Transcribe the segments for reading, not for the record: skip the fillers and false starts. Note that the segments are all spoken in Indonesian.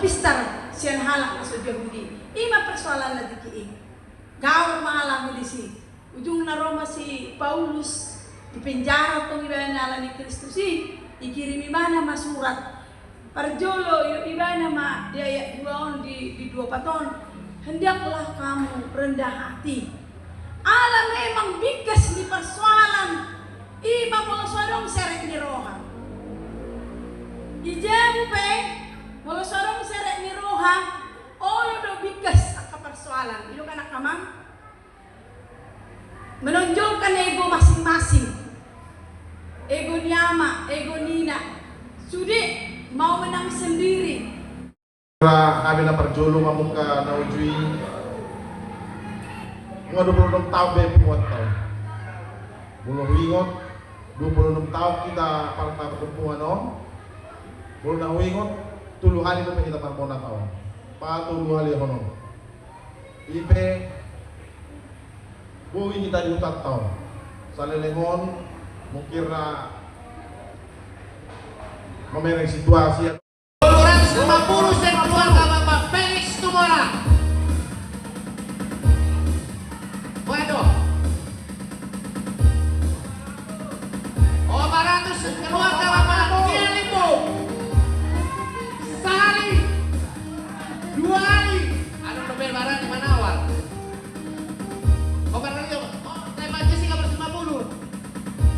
pistar sian halak na so Yahudi. Ima persoalan na diki. Gawar malam di si. Ujung na Roma si Paulus di penjara tong ibana ni Kristus ikirimi mana masurat. Parjolo ibana ma di ayat 2 di 2 paton. Hendaklah kamu rendah hati. Allah memang bigas di persoalan. Ima mau sorong serek ni roha. Ijabu pe mau sorong serek ni roha. Oh do bigas ka persoalan. Ilo kana kamang menonjolkan ego masing-masing. Ego Nyama, ego Nina. Sudah mau menang sendiri. Kami na perjolo mamuka na ujui. Mga 26 tahun be puat tahun. Bulan wingot 26 tahun kita para perempuan on. Bulan wingot 3 hari itu kita parpona tahun. Pa 3 hari hono. Ipe buwi kita di hutan tahun. Salelengon mukira memereng situasi 250 sen keluarga Bapak Felix Tumora. Waduh. 400 keluarga Bapak Kia Limbo. Sehari 2 hari. Ada lebih barang di mana awal? Oh barang itu. Oh tema sih 50.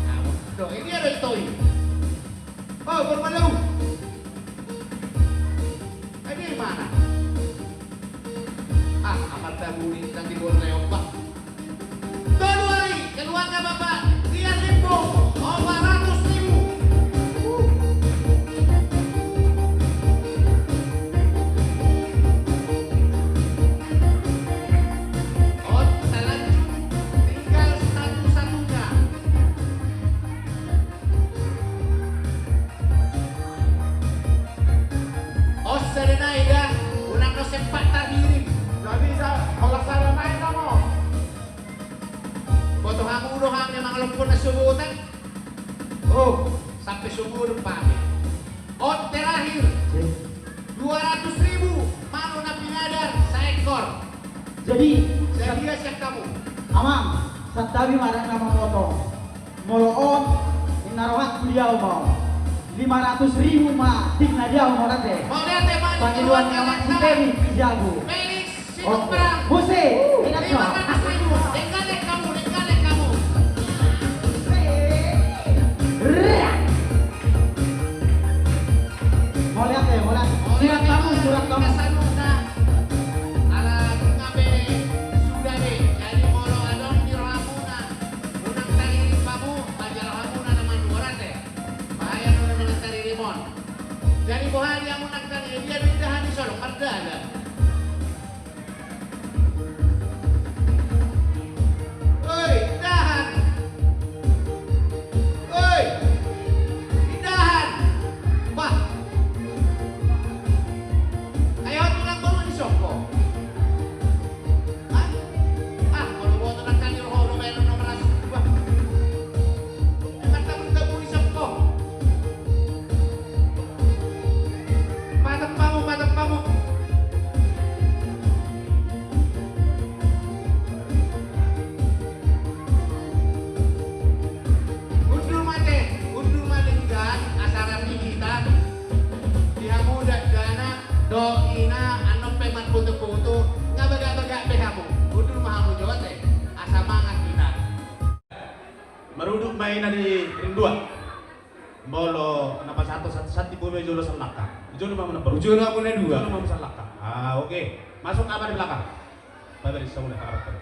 Nah, ini ada itu. Oh bermalu. Ini mana? Amat taburi nanti boleh obat. Keluari keluarga Bapak Kia Limbo 400.000. Oh selanjutnya tinggal satu-satunya. Oh Serena Ida, ulang no sempat terdiri. Jadi kalau saya naik kamu Boto hamu doang memang lumpur na subutan. Oh, sampai subuh depan. Oh terakhir 200.000 malu na pinadar seekor. Jadi Saya dia siap kamu. amang satabi marang nama moto moloon inarohat beliau mau 500.000 ma tigna dia mau nate Mau lihat teman pangiluan nama si Dewi jago. Felix Sinopra. Buse ingat no 500.000. Dekalek kamu. mau lihat surat kamu Jadi bohong yang menangkan dia pindahan di Solo, ada. Oi, pindahan. Oi, pindahan. Wah. Ayo tulang baru di Soko. Kalau bawa tulang kali roh meron nomor asu. Wah. Mata di Soko. Padam kamu. Undur mate juga asaran kita. Dia muda dana doina anop peman foto-foto ngabaga-baga behamu. Undur mahamu jawat asa mangat kita. meruduk mainan di ring 2. Bolo napa satu boleh jolo selaka. Jolo mau napa? Ujung kamu na dua. Jolo mau selaka. Oke. Masuk kamar di belakang. Balik semula karakter.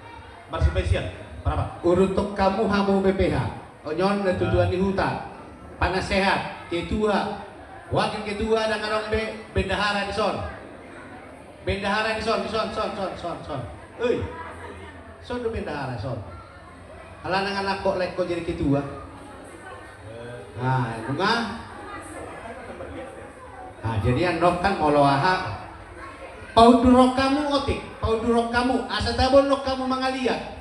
Berspesial. Berapa? Untuk kamu hamu BPH. Onyon dan tujuan di hutan. Panas sehat. Ketua. Wakil ketua dan orang bendahara di son. Bendahara di son. Oi. Son do bendahara son. Alanang anak kok lek kok jadi ketua. Nah, bunga. Nah, jadi andok kan moloaha. Paudurok kamu otik, paudurok kamu asa tabon nok kamu mangaliat.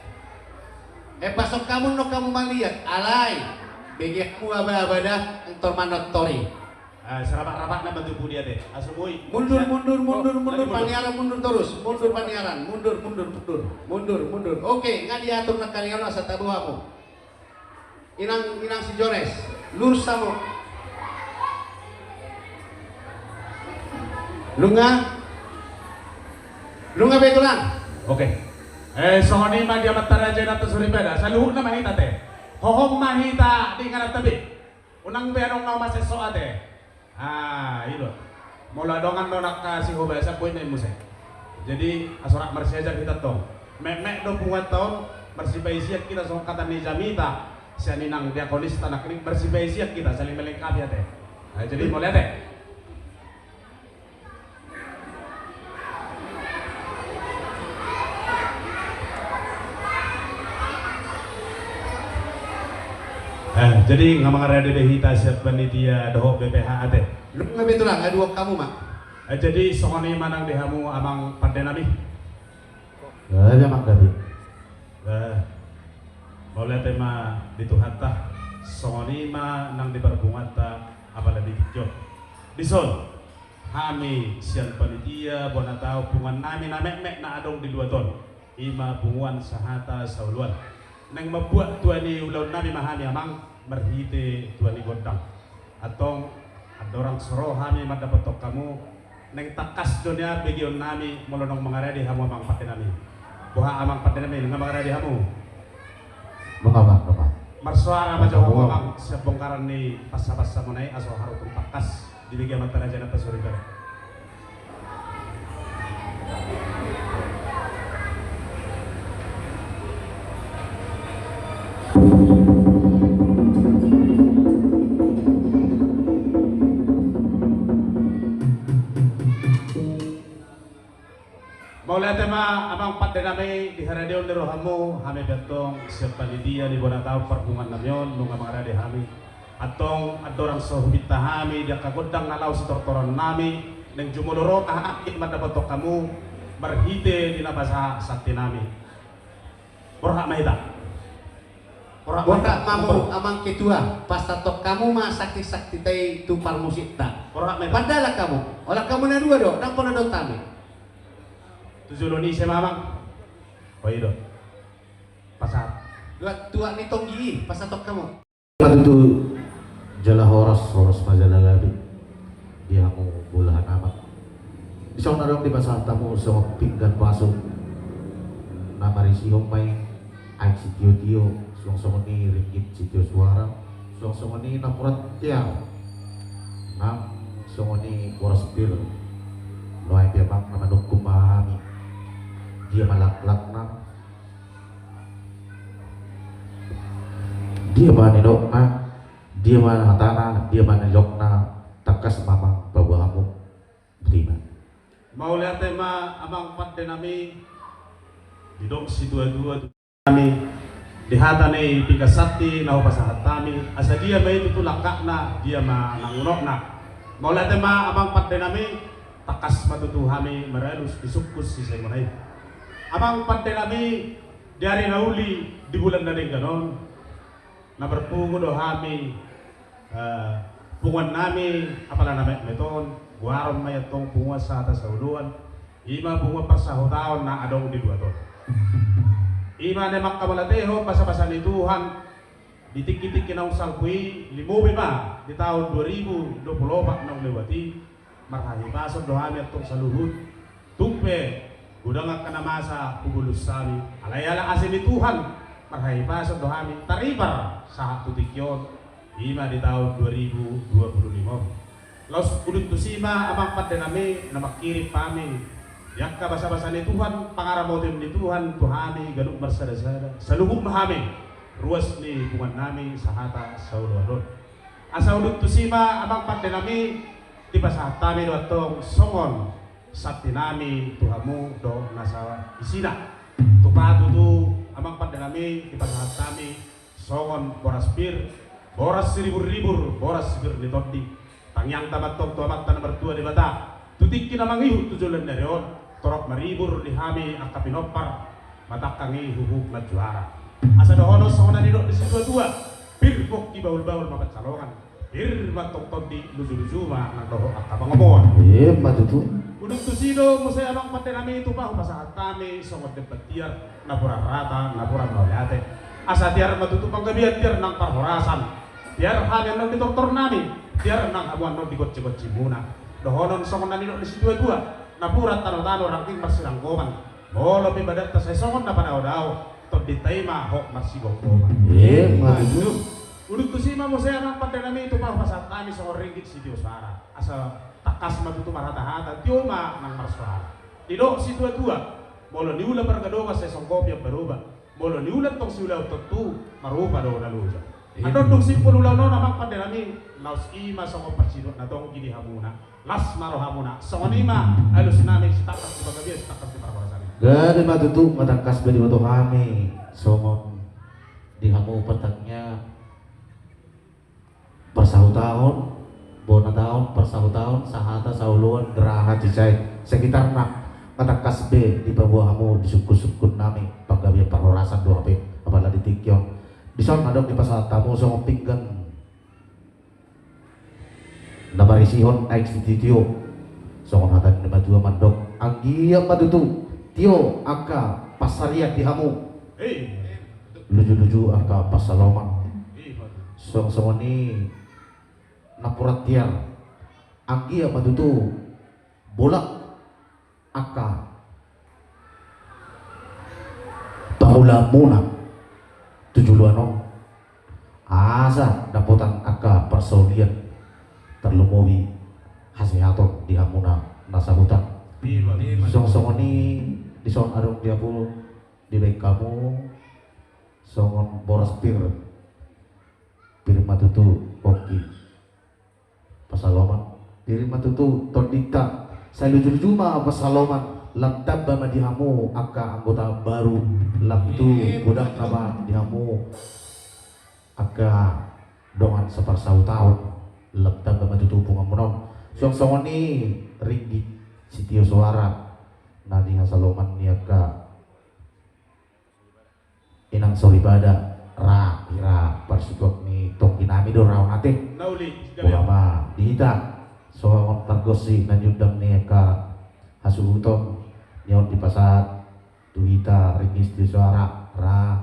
Pasok kamu nok kamu mangaliat. Alay. Begi aku aba-abada entor manot tori. serapat-rapat na bantu dia deh. Asumui. Mundur, mundur, mundur, Oh, mundur, tadi Paniaran mundur terus, mundur Paniaran, mundur, mundur, mundur, mundur, mundur. Oke, nggak diatur na kalian sa tabuhamu. Inang si Jores, lurus samo. Lunga betulan. Oke. Songoni mah dia matara jena tu suripeda. Saluhur na mahita teh. Hohom mahita di kana tabi. Unang berong ngau masih soa teh. Itu. Mula dongan donak kasih hoba sa poin mo se. Jadi asorak marsiajar kita tong. Mek 20 tahun bersipaisiat kita so kata ni Jamita. Siya ninang diakonis tanak ni bersipaisiat kita saling melengkapi teh. Jadi mau lihat teh. Jadi nggak mengarah dari hita siap panitia dohok BPH ate. Lu nggak betulan, nggak dua kamu mak. Jadi songoni manang dehamu amang pandai nabi. Ada mak David. Boleh tema dituhan tah. Songoni ma nang diperbungat ta apalagi kicok. Dison. Kami siang panitia bona tahu pungan nami namek na adong di 2 ton. Ima bunguan sahata sauluan. Nang mabuat tuan ni ulau nabi mahami amang merhite tuan ni godang atong adorang soro hami madapatok kamu nang takas dunia bagion nami molonong mangaradi hamu amang pate nami buha amang pate nami nang mangaradi hamu Makamak. marsuara majawa amang siap bongkaran ni pasa-pasa munai aso harutung takas di bagian mata raja nata suri bare. Maulah tema abang pat dename di haradion lero hamu hame betong siapa dia di bona tahu perhubungan namion nunga mangarade hami atong adorang sohbita hami dia kagodang nalau sitortoran nami neng jumodoro kahakit madapatok kamu berhite di nabasa sakti nami borhak mahita Borhak mamu amang ketua pas tatok kamu mah sakti-sakti tei tu parmusik tak. borhak mahita Padahal kamu, olah kamu na dua do, nang kono do tami. tujuh ni saya mamang oh iya pasar Tua ni tonggi pas tatok kamu. Itu jala horos majalah gabi. Dia mau bulahan amat. Bisa narong di pasar tamu sama pinggan pasok. Nama risi homai ay si tio suang ni ringgit si tio suara suang ni namurat tiang nam suang ni koras pil lo ay piamak na manukum mahami dia malaklak na dia manidok na dia manhatana dia manilok na takas mamang babahamu terima mau lihat tema abang pat denami didok si dua-dua kami dihata ni pikasati nahu pasahat kami asa dia may tutulakak na dia manangunok na mau lihat tema abang pat denami takas matutu kami merelus disukus si semonay abang pat denami dari nauli di bulan daring ganon na berpungo do kami pungan nami apala namek meton guaron mayatong punga sa atas sauluan ima bunga persahutawan na adong di 2 ton ima ne makkamalateho pasa-pasa ni Tuhan ditik-tik kinaw salpui limubi ma di tahun 2024 nang lewati marhahi pasok dohami atong saluhut tumpe gudang kana masa pugulus sami alayala asin ni Tuhan marhahi pasok dohami taribar sa tutikyon ima di tahun 2025 los ulit tusima amang padenami na makirip pami yak kabasa-basa ni Tuhan pangaramotin ni Tuhan tuhami ganuk bersada-sada saluhuk mahami ruas ni hubungan nami sahata saudon asa ulit tusima amang padenami di pasatami do atong songon sakti nami tuhamu do nasa isina tupadu tu amang padenami di pasatami songon boras bir boras ribur-ribur boras bir di todi tangyang tamatong tuamat tanah bertua di bata tutik kinamang ihu tujulan dari on torok maribur di hami angka pinopar matakangi hubuk na juara asa dohono sona didok di situ dua birbok di baul-baul mabat salongan Irma tokton di luzu-luzu mah nang doho at pangamuan. Matutu. Udung tusido mo sa amang pati nami ito pa upasahat kami songod debatiar napura rata napura mawayate. Asa tiar matutupang gabihan tiar ng parhorasan. Tiar hangin ng ditortor nami. Tiar ng abuan ng digot-digot muna. Dohonon songod na nilo ni si dua-dua. Napura tano-tano rangking marsilang goman. Molo pibadat ta sa songod na panahon daw. Toditay mahok marsigong goman. Matutu. Udut kusima mo saya ng pandanami ito pa pasat kami sa ringgit si Dios para asa takas matuto marata-hata tioma ng marswara. Dino si tua-tua molo niulan pargadoka sa isang kopya baruba molo niulan tong siulaw tutu marupa do naluja. Andon dong si punulaw no namang pandanami laos ima sa kopasino na tong gini hamuna las maro hamuna sa kanima alus namin si takas di bagabi si takas di parkorasan. Gade matutu matangkas beri moto kami. Somon di hamu petangnya persahutahun, bona tahun, persahutahun, sahata, sauluan, geraha, cicai, sekitar nak matangkas B di bawah hamu di suku-suku nami paggabian parhorasan dua B apalah di tikyon di sana ada di pasar tamu sama pinggan nama isihon aik di tio sama hatan nama dua mandok anggia madutu tio angka pasarian di hamu luju-luju angka pasaloman song ni napurat tiar anggi apa tu bolak aka bahula muna tujuluano asa dapotan aka persaulian terlumowi hasihaton di hamuna nasa hutan song ni di son arung dia pun di baik kamu songon boras pir matutu oki pasaloman diri matutu tordita saya lucu cuma pasaloman laptap bama dihamu aka anggota baru laptu budak nama dihamu aka dongan separsau tahun laptap bama tutu pungamunon song ni ringgit sitio suara nadi hasaloman ni aka inang soribada ra ira persukot ni tong kinami do raw nate ulama dihita so targosi nanjundang ni ka hasuhuton nyon di pasar tuhita ringis di suara ra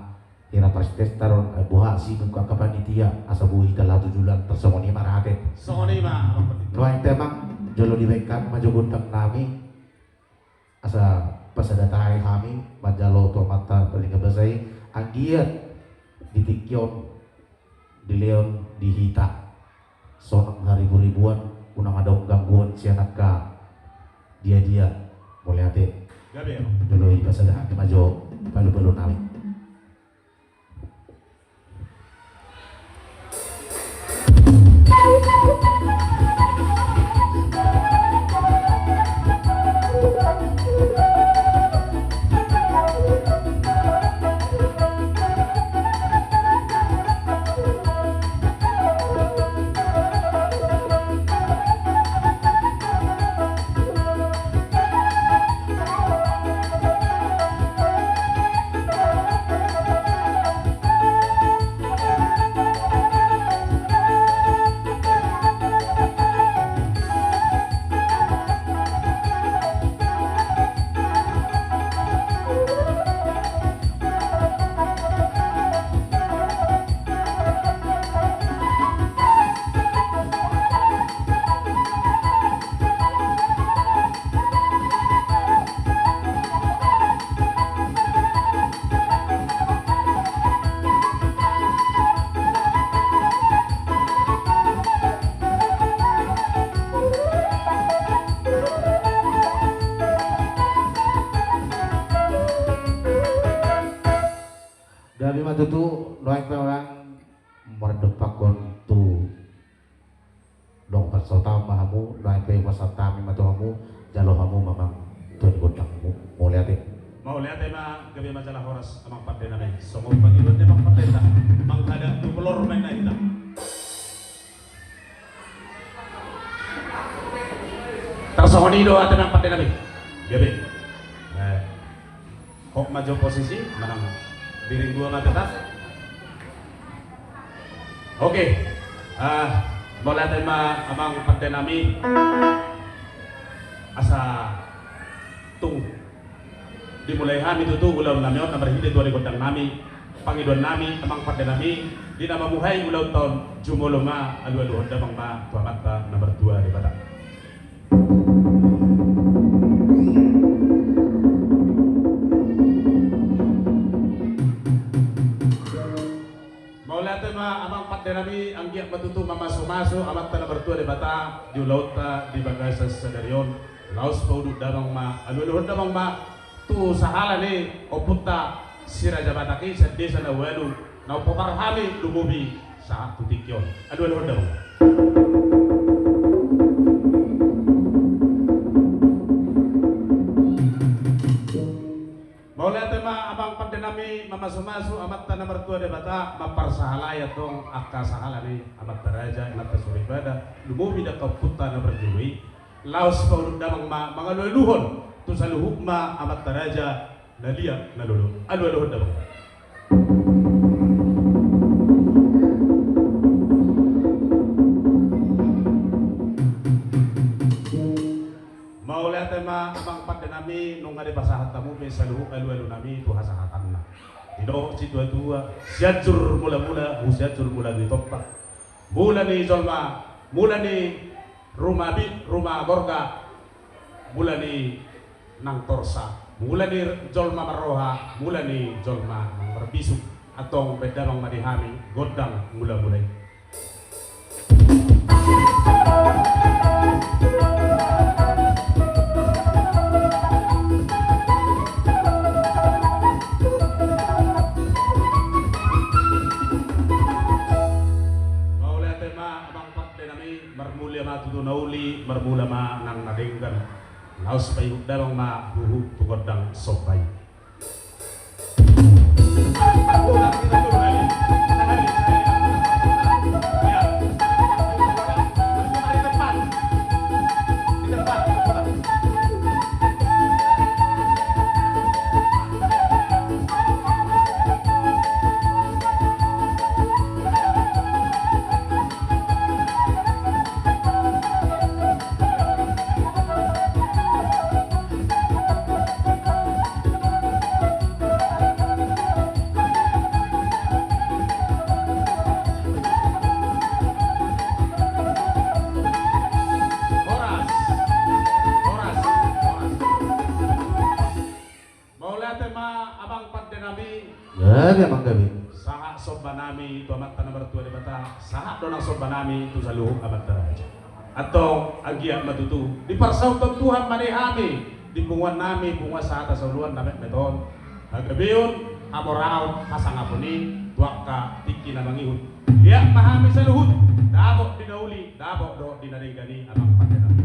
ira perstes taron buha si muka kapanitia asa buhita la tujulan tersongoni marate songoni ma tuai temang jolo dibekan maju gundang nami asa pasadatai kami majalo to mata paling kabasai anggiat ditikyon di leon dihita sonang ribuan unang ada gangguan si anak ka dia boleh ate gabe dulu ibasa dah majo balu nami Dari matutu loek orang merdepakon tu dong persota mahamu loek pe wasatami matuhamu jalo hamu mamang tun godangmu mau lihat mau lihat ma gabi majalah horas amang pande nami somong pagilon mang pande ta mang kada tu pelor men na ita tarsoni do ate mang pande nami gabi kok maju posisi manang biring dua mata tas. Oke. Mula tayo amang pagdenami asa tung dimulai kami tutu ulam nami on namar hide tuari godang nami pangiduan nami amang pagdenami di nama muhay ulam tahun jumoloma alu-alu honda bang ma tuamat nomor 2 di Batak. Amang pagdenami ang giyak matutu mamaso-maso amat tanah bertua di Bata di laut di bagasa sadarion laos pauduk damang ma alu-alu damang ma tu sahala ni oputa siraja bataki sa desa na walu na poparhami lumubi sa tutikyon alu-alu damang Maula tema abang pagdenami mamaso-maso amat tanah bertua di Bata maparsahalaya tong akka sahala ni amat taraja amat tasuribada lumubi da kaputa na berjui laos pauduk damang ma mangaluhon tu sa luhuk ma amat taraja nalia nalulu alu-alu damang Maula tema abang pagdenami nung ada pasahat tamu be saluhuk alu-alu nami tu hasahatanna Dino si tua siatur mula-mula siatur mula di topak mula ni zolma mula ni rumah gorga mula ni nang torsa mula ni jolma maroha mula ni jolma nang berbisuk atong bedamang madihami godang mula-mulai nauli marmula ma nang nadenggan laos payuk dalong ma buhu tugodang sopai Saha soba nami itu amat tanah bertua di Bata saha donang soba nami itu saluhuk amat taraja atau agiat matutu di parsautan Tuhan manehami di bunguan nami bunga saha tasuluan nami meton agabion amorao pasangapuni tuaka tiki namangihut liak mahami saluhut dabok dinauli dabok do dinadegani amang patenami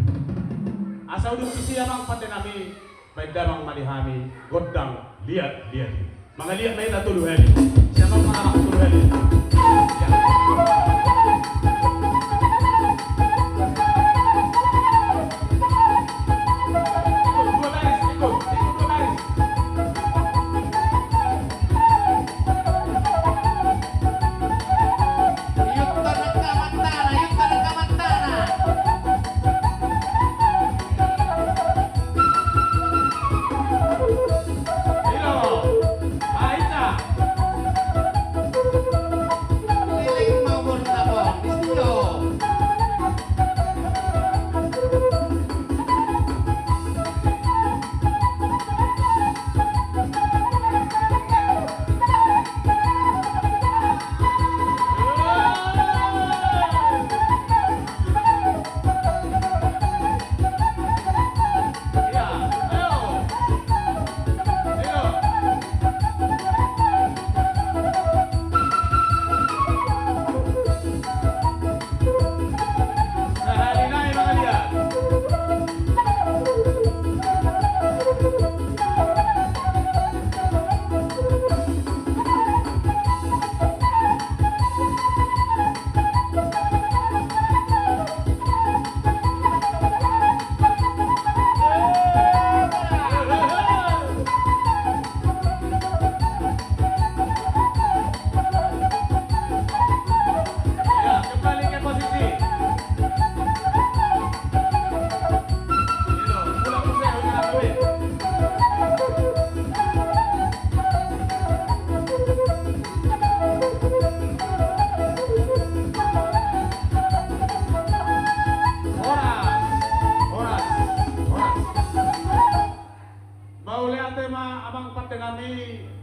asal dukisi amang patenami baik damang manehami godang liat mga liat na yun na tuluhan siapa mga makatuluhan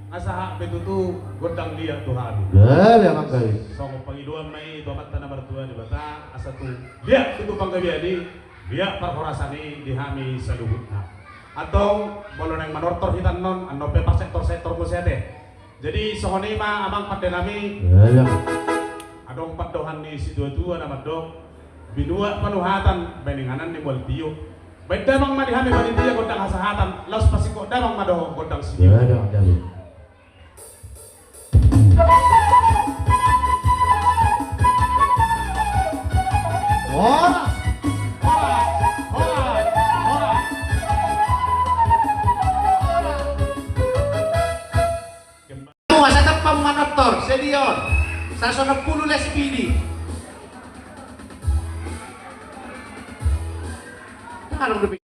asa hak betutu godang dia Tuhan. Gabi ang kali. So kung pangiduan may tuamat na bartuan di bata asa tu dia tutu panggabiadi dia perforasani dihami sa luhut na. Atau bolo nang manortor hitan non ano pe sektor ko siate. Jadi sohoni ma amang padenami Gabi. adong padohan ni si dua-dua nama dong binua panuhatan beninganan ni boltio. Baik damang madihami panitia godang hasahatan laus pasiko damang madoh godang si. Gabi ang kali. Horas! Horas! Asa ka pamanator, senior. Sa sunod pulo na si Pili. Anong gabi?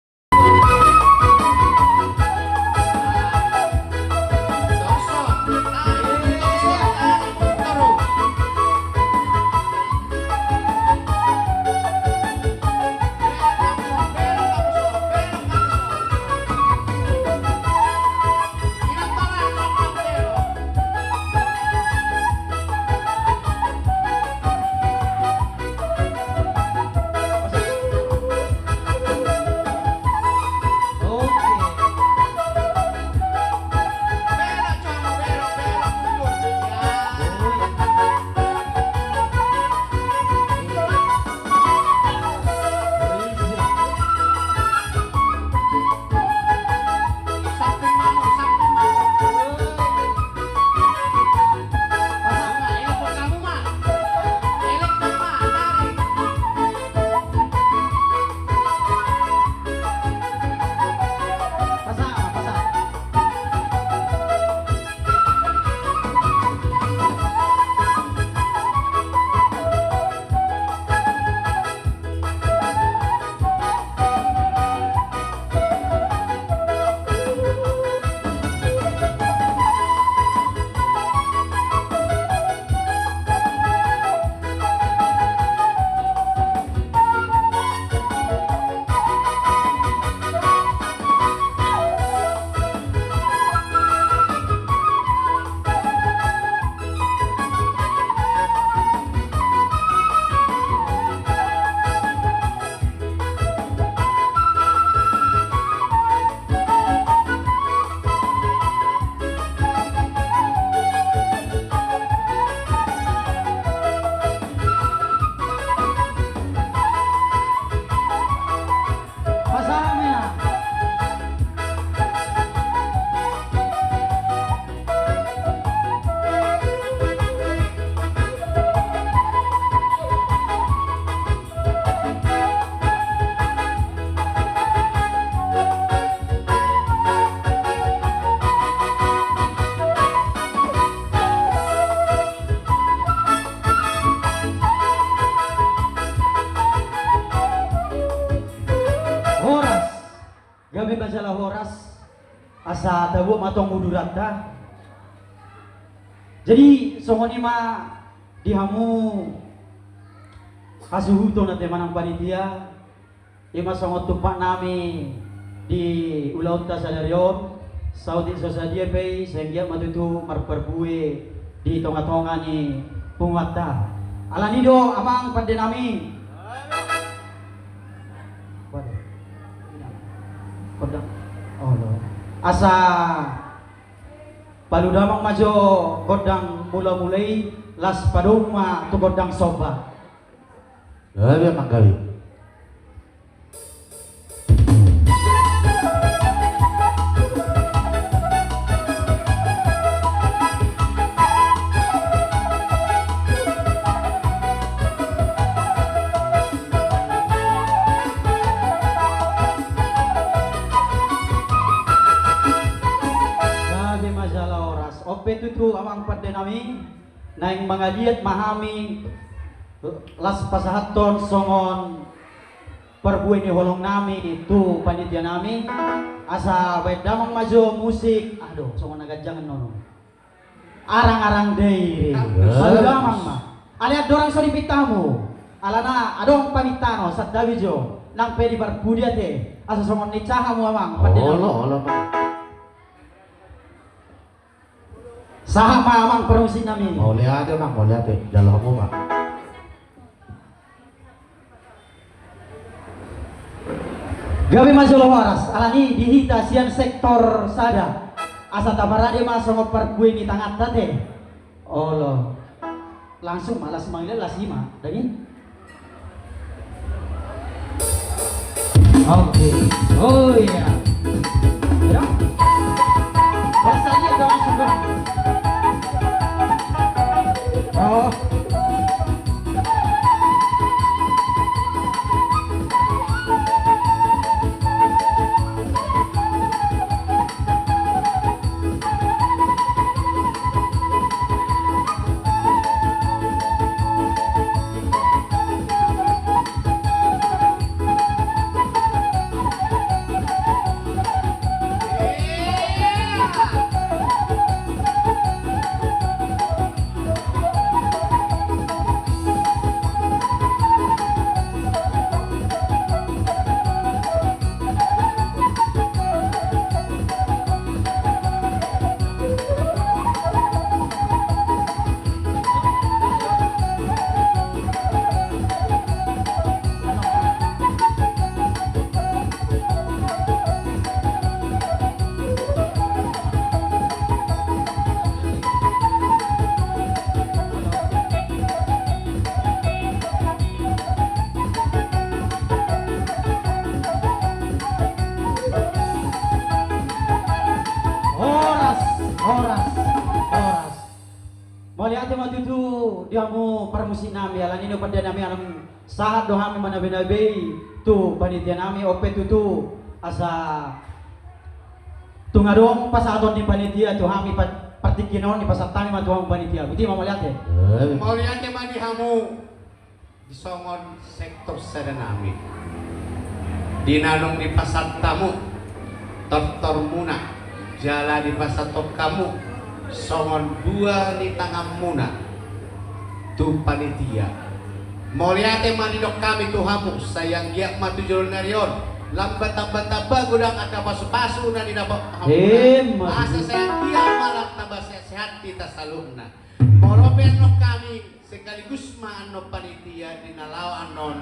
Gabi masalah horas asa dawo matong mudurata. Jadi songoni ma dihamu kasuhuto na tema ng panitia ima songot tupak nami di ulaw ta sa daryon Saudi Society pay sehingga matutu marperbuwe di tonga-tonga ni pungwata alanido amang pande nami oh no. Asa paludamang majo godang mula-mulai las paduma tu godang soba. Gabi ang gabi. Petutu amang pada nami naing mga liat mahami las pasahaton songon perbuai ni holong nami tu panitia nami asa baik damang maju musik aduh songon nagajangan nono arang-arang deiri damang mah aliat dorang sori pitamu alana adong pamitano sat dawijo nang pedi barbudiate asa songon nicahamu amang pada nami Saha mamang permusin namin. Mau lihat ya mang, mau lihat ya. Jalan kamu mak. Gabi masuk waras, alani dihita sian sektor sada. Asa tabarade masuk perkui ni tangat tate. Allah. Langsung malas manggil lasima, daging. Oke. Oh iya. Ya. Rasanya dong sudah. Oh. Horas. Mau lihat tema itu dia mau permusin nami alan ini pada nami alam saat doa kami mana benabe tu panitia nami opet itu asa tungadong pasadon di panitia tu kami partikinon di pasatani matuang panitia. Betul mau lihat ya? Mau lihat tema di hamu di songon sektor sada nami. Dinanong di pasar tamu Doktor Muna jala di pasar tok kamu songon dua di tangan Muna tu panitia mau lihat mani dok kami tu hamu sayang dia matu jolol narion lambat tambah gudang ada pasu na di dapat hamu asa sayang dia malah tambah sehat kita salurna mau lopen dok kami sekaligus mano panitia di nalau anon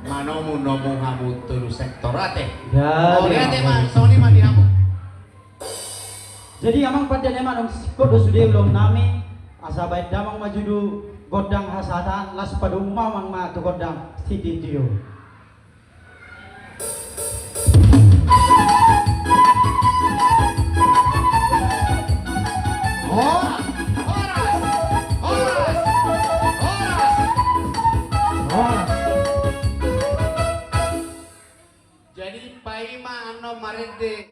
manomu nomu hamu tulu sektor ate mau lihat mah soni mah di hamu. Jadi amang pada neman kodo sudah belum nami asa baik damang majudu godang hasatan las pada umam ma tu godang sididio. Jadi paima ano marede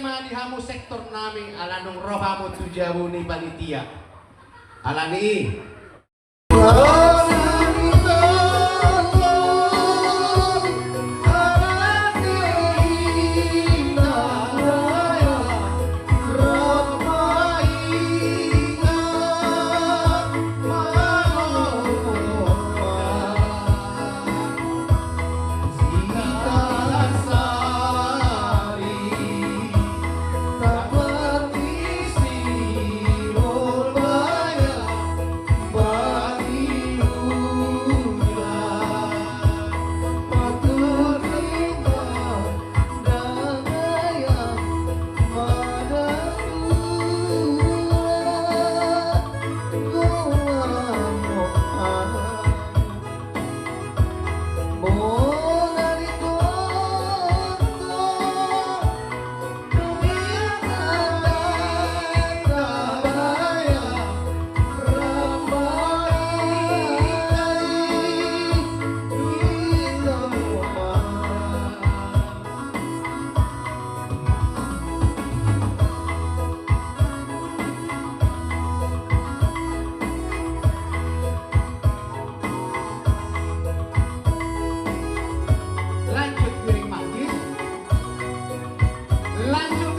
tema di hamu sektor nami alanong rohamu tujabu ni panitia. Alani. Maju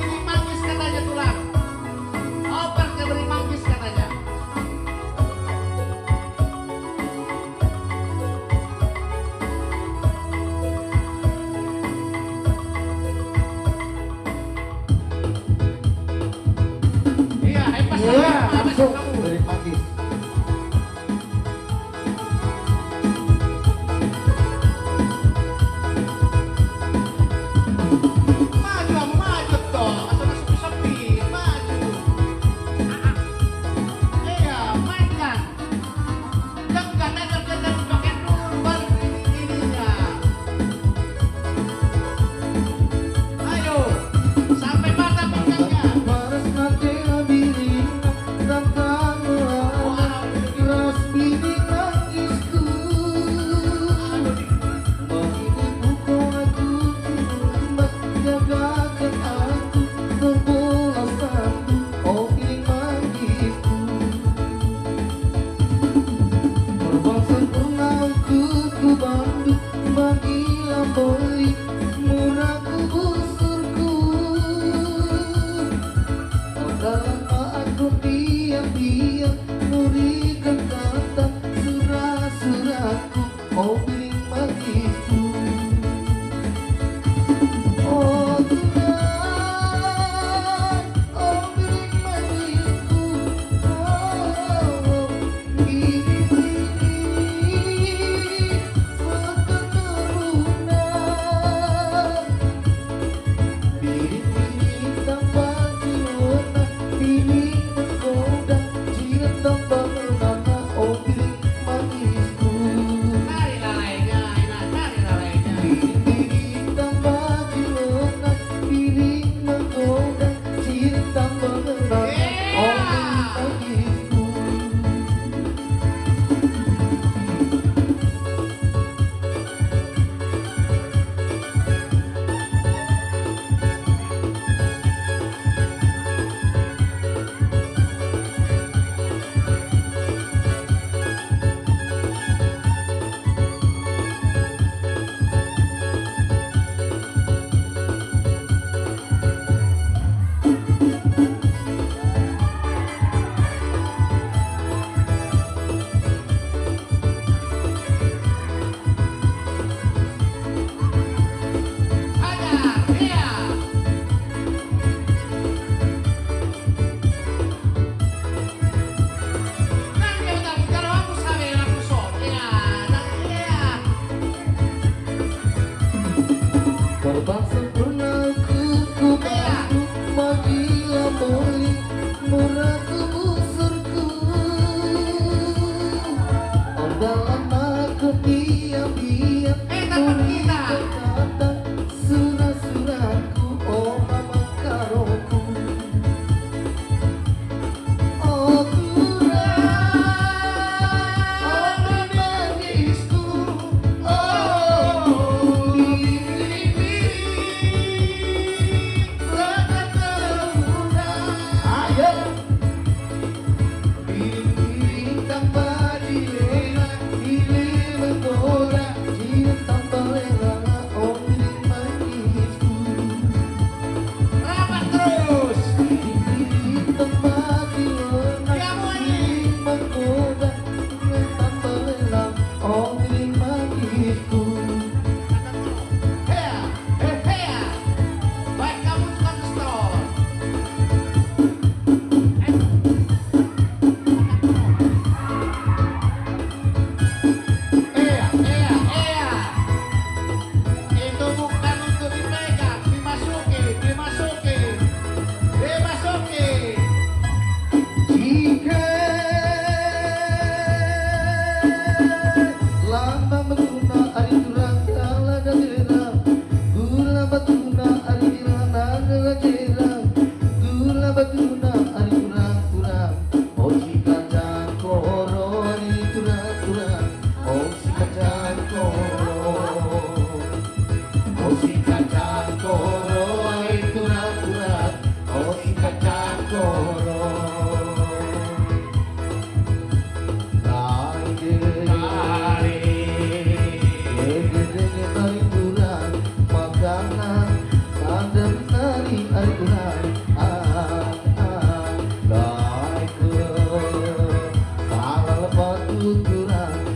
baguna ari kurang-kurang oh si kacang koro ari kurang-kurang oh si kacang koro oh si kacang koro ari kurang-kurang oh si kacang koro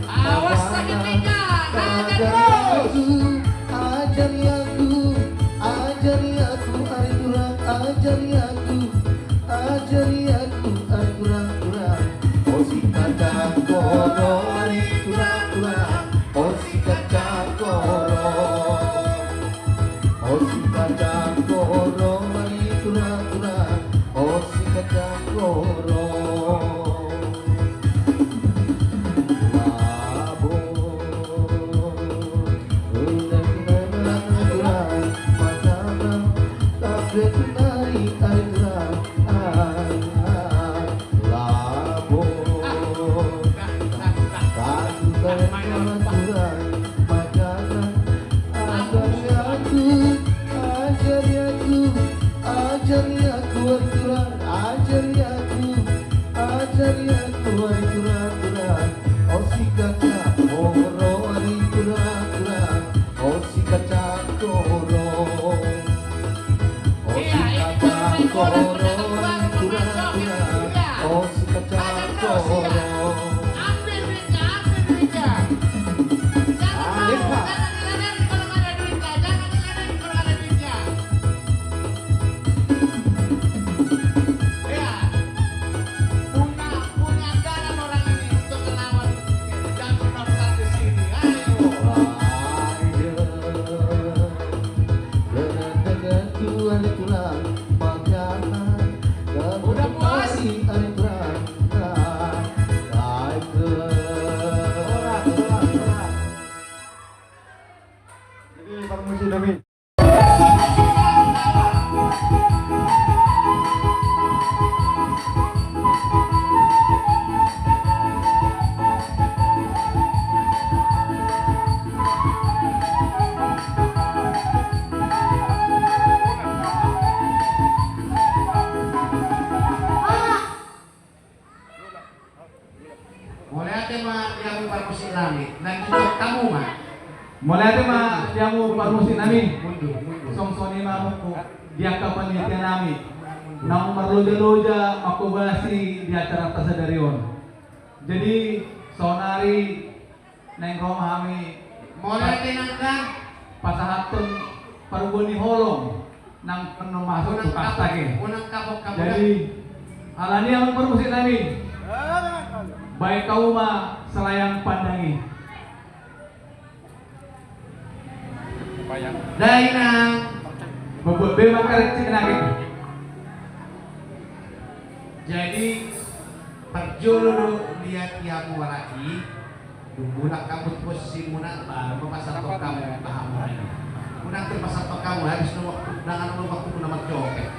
Awas sakit pinggang, makan terus. Ajari aku ari kurang-kurang oh si kacang koro ari kurang-kurang oh si kacang koro oh si kacang koro ari kurang-kurang oh si kacang koro ajari aku ari kurang-kurang oh si kacang koro ari kurang-kurang oh si kacang koro oh si kacang koro ari kurang-kurang oh si kacang koro Ambil duitnya, ambil duitnya. Jangan mau, jangan diladenin kalau nggak ada duitnya, jangan diladenin kalau nggak ada duitnya. Ya, punya garam orang ini untuk melawan jangan daftar di sini. Ayo. Udah puas? Jadi permisi Dami. Mulai ate mah yang parmusik nami, dan juga kamu mah. Mulai ate mah diamu parmusin nami. Mundur. Songsoni mamuku dia kapanitian nami. Nang marloja-loja aku basi di acara tasadarion. Jadi sonari neng rumah kami Mulai ate nangkang, pasahatun paruboni holong nang penuh masuk ke kastake. unang kapok kamu. Jadi alani ang parmusin nami. Baik kau mah selayang pandangi. Dai nang Bebe makarek cikenake. jadi perjulu lihat yang walaki bulan kamu posisi munang baru mepasar kok kamu paham lagi munang terpasar kok kamu habis nomor dengan waktu nama joket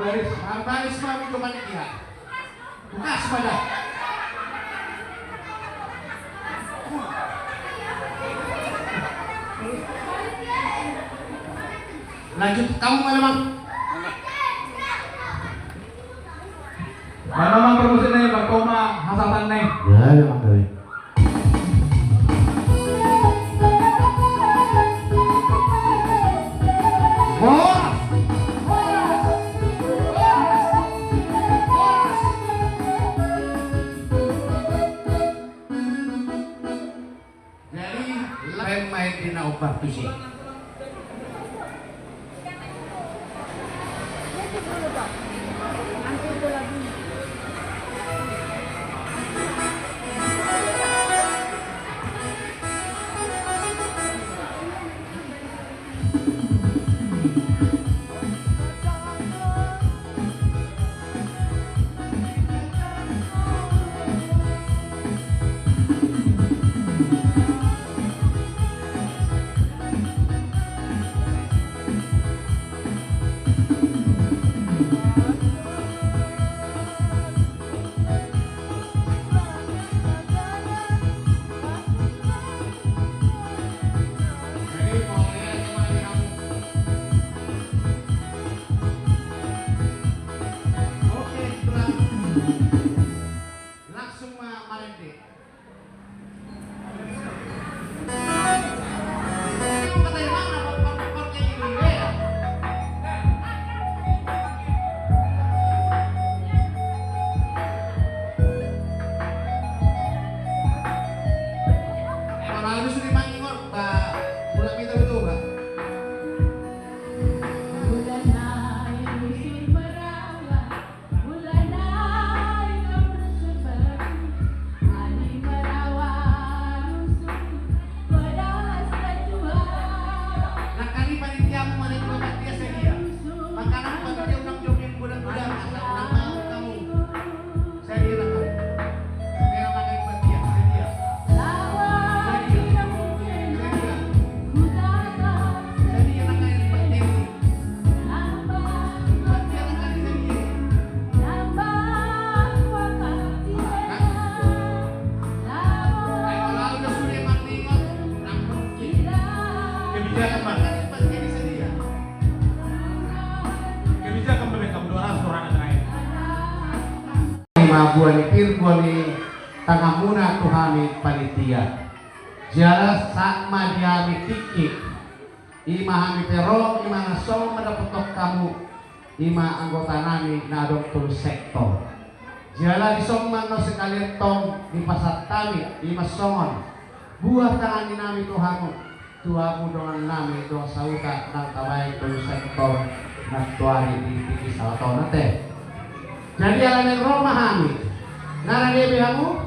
Berbaris kami ke panitia. Buka sepadan. Lanjut kamu malam. Mana mang promosi nih Bakoma hasatan nih. Ya, ya Mang Dewi. Jadi lain main di naupar tusi. Buani buani tangamuna Tuhani panitia jala sama diami tiki ima hami pero ima nasong madapotok kamu ima anggota nami na doktor sektor jala disong mano sekalian tong di pasar kami ima songon buah tangan di nami Tuhanmu tuamu dengan nami doa sauta nang tawai doktor sektor nang tuari di tiki salaton nate jadi alamin Roma kami nara dia bihamu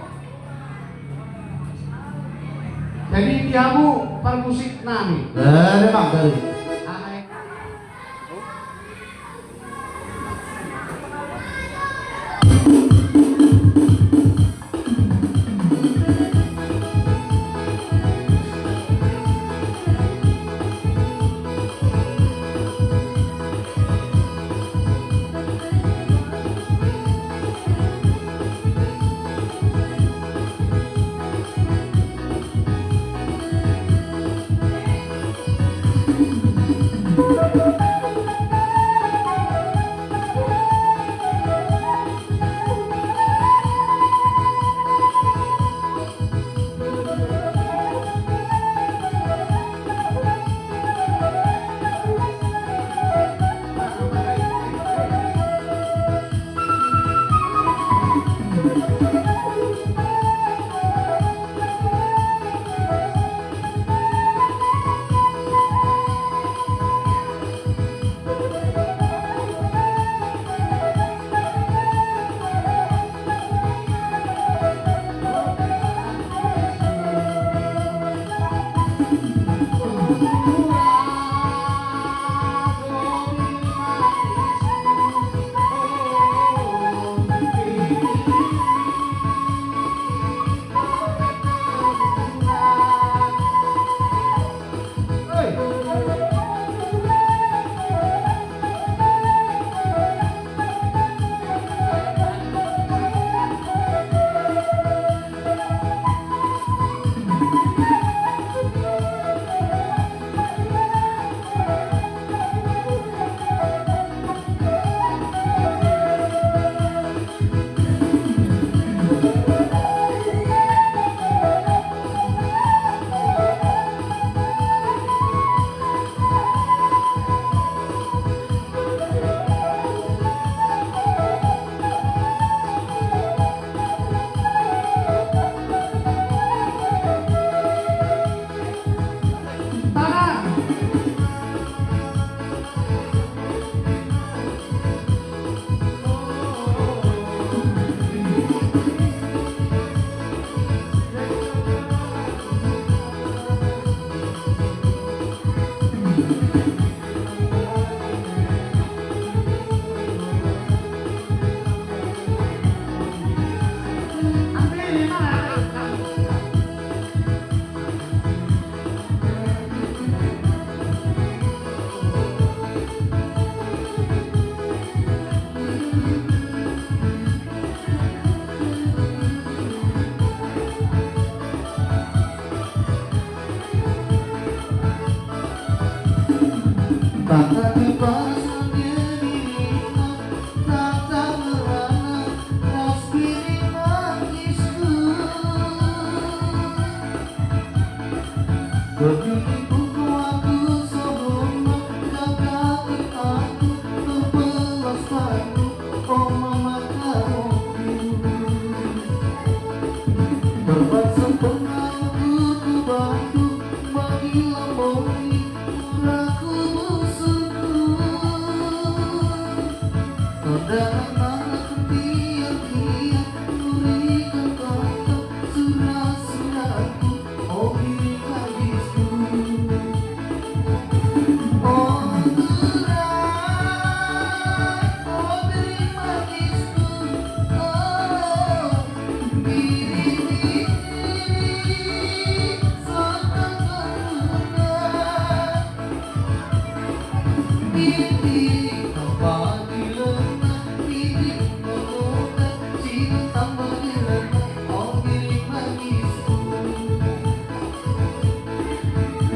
jadi bihamu permusik nami Ya, Mang Dewi. Tata dipasang dirimu, tata merana, ras kiri manisku. Begini buku aku sebelum gagal aku terpelasanku, oh mama kamu. Terpaksa pengaku ku bantu bagi lamboni murahku musuhku. Saudara anak dia berikan kata surat-suratku, oh ini hadisku. Oh surat, oh beri hadisku, oh diri serta karuna. Diri tambah dilena, diri menggoda, cinta tambah dilena, oh diri manisku.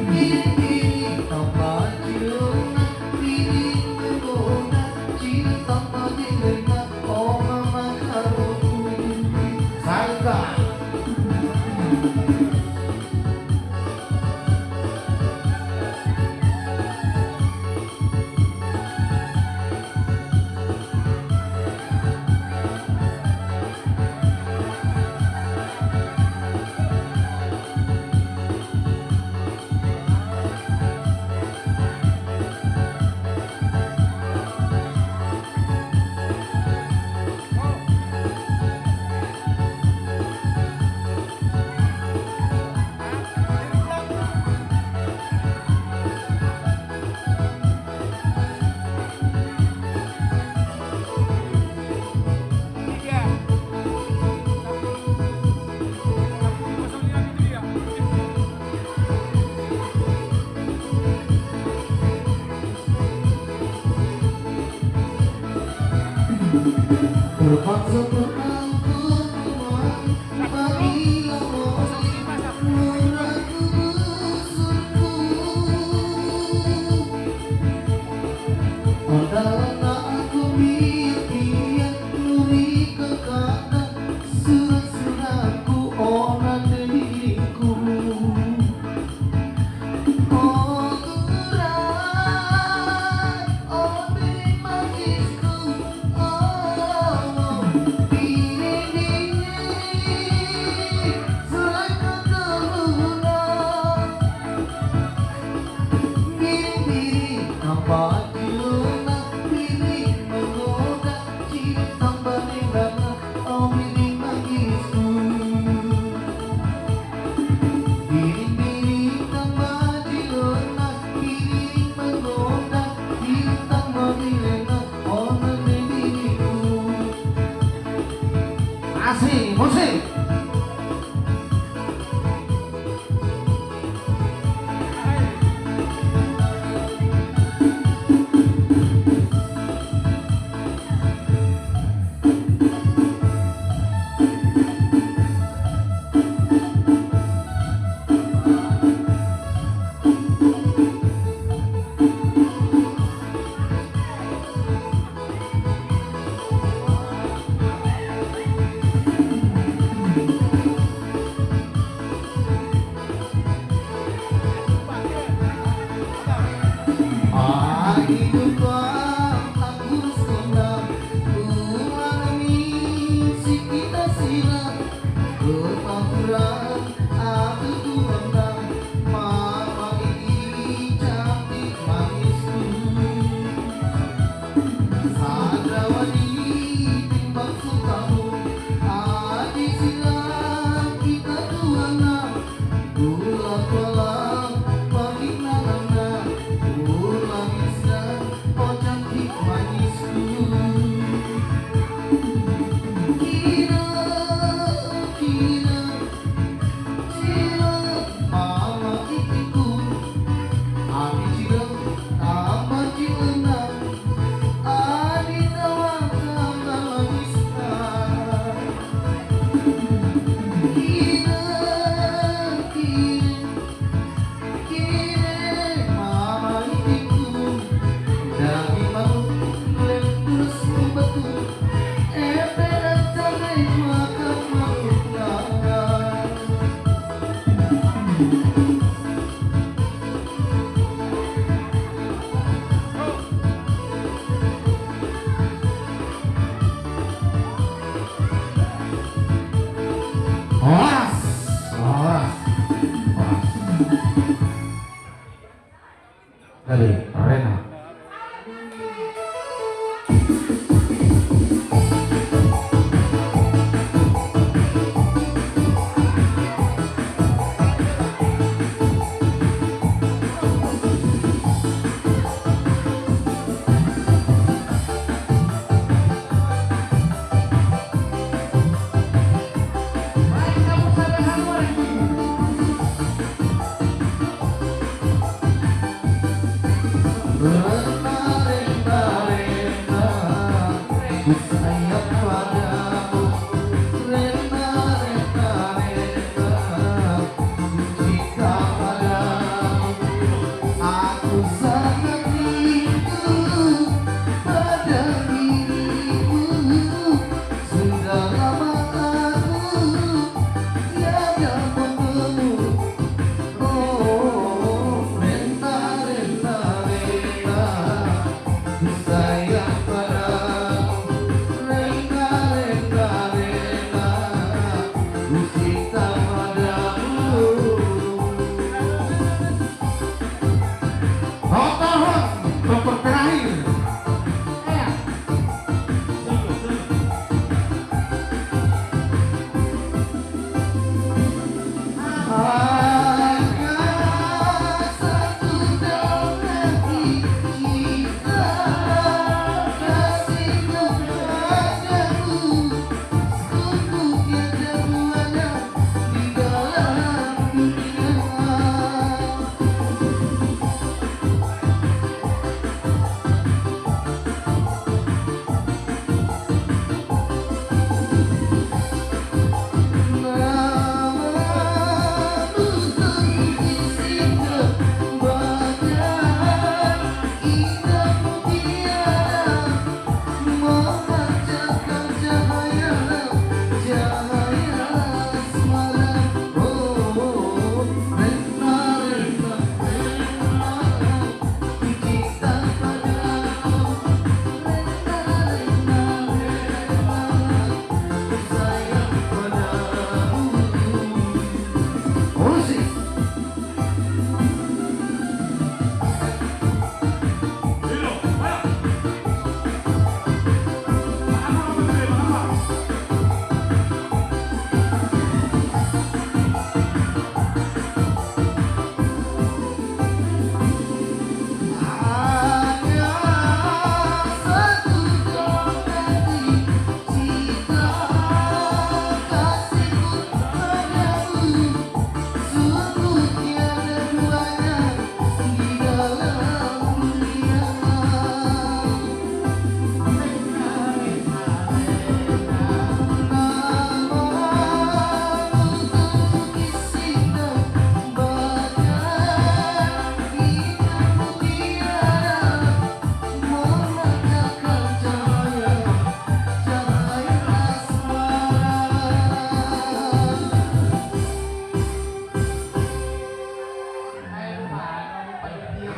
Diri tambah dilena, diri menggoda, cinta tambah dilena, oh mama karuku. Sangka. Terpaksa berangku kembali bagi lamboni murahku musuhku. Padahal aku biar dia berikan kata surat-suratku, oh nanti diriku. Oh gerai, oh beri manisku, oh diri serta karuna. Diri tambah dilena, diri menggoda, cinta tambah dilena, oh diri manisku. Diri tambah dilena, diri menggoda, cinta tambah dilena, oh nanti diriku. Asik, musik. Horas. Horas. Horas. Dari Rena.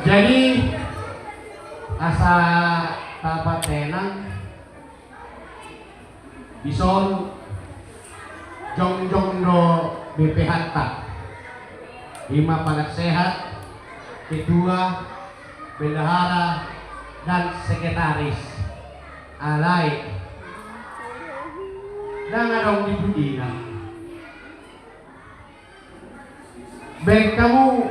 Jadi asa tapat tenang bison jong do BPH tak 5 penasehat, ketua, bendahara dan sekretaris alai dan adong di budina. Baik kamu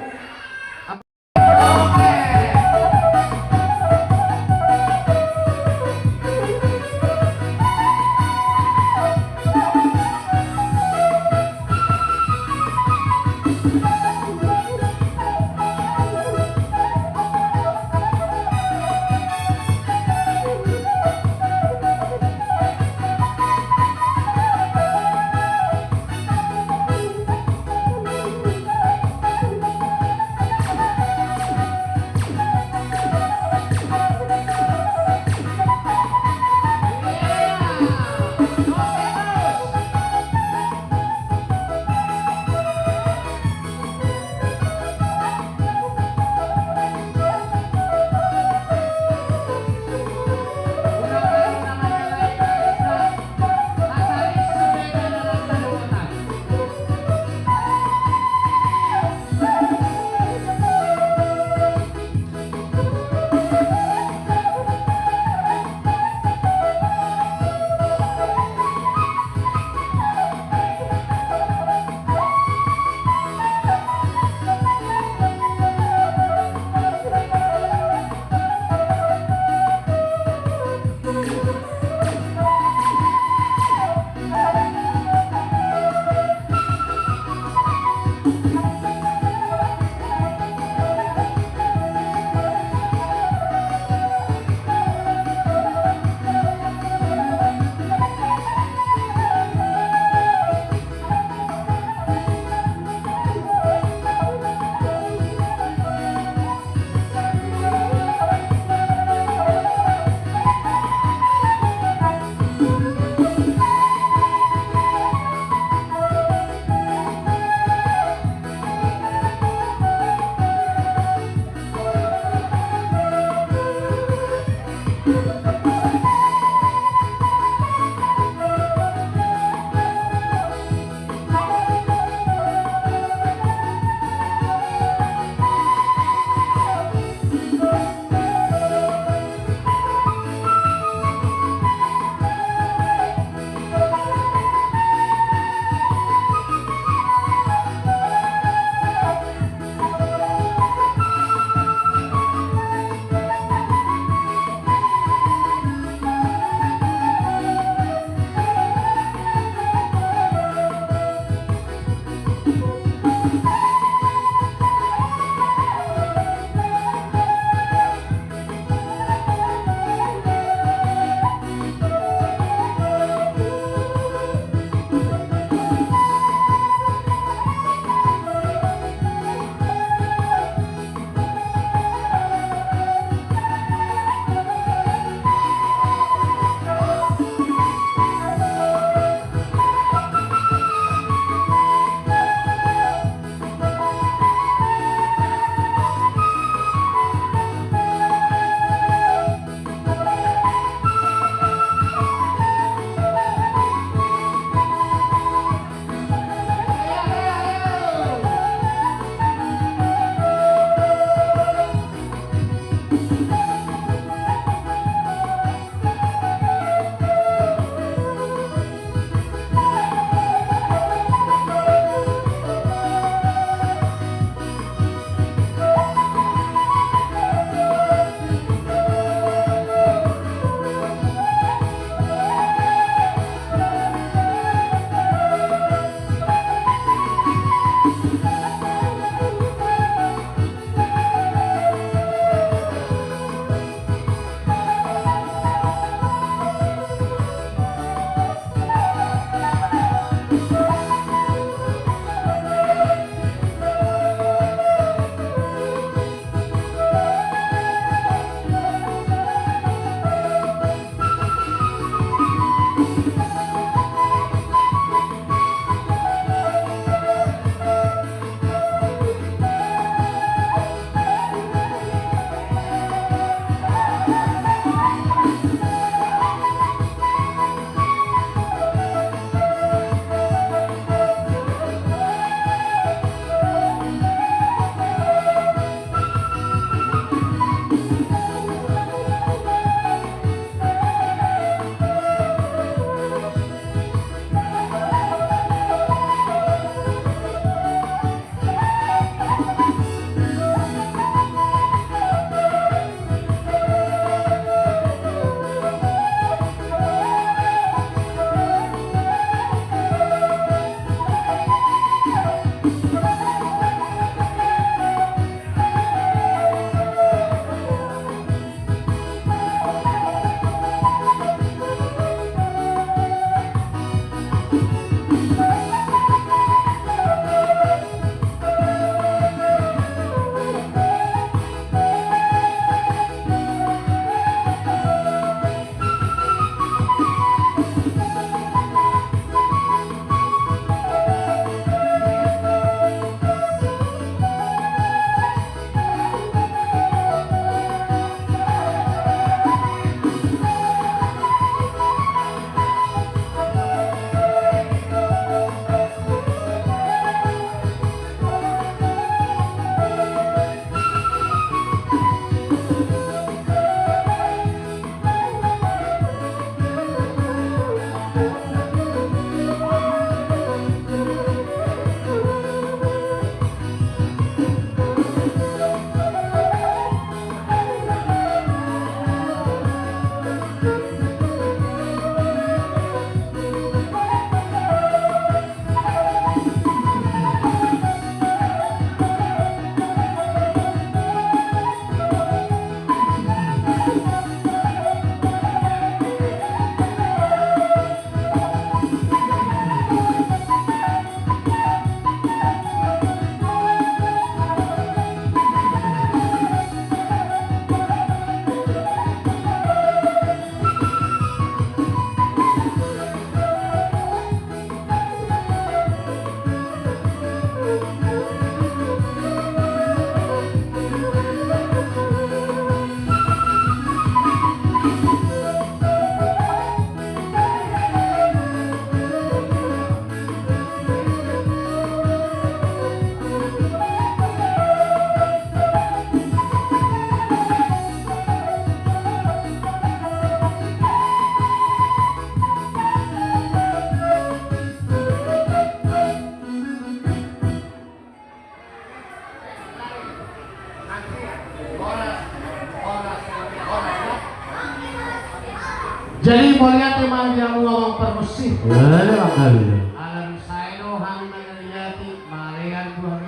Jadi melihat memang dia mau permisi. Alam saya hang mengerti malian buang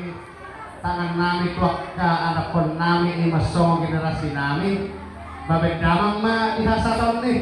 tangan nami tuak ke anak pun nami ini masong generasi nami. Babek damang ma ihasa tahun nih.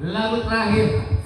Lagu terakhir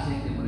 kasih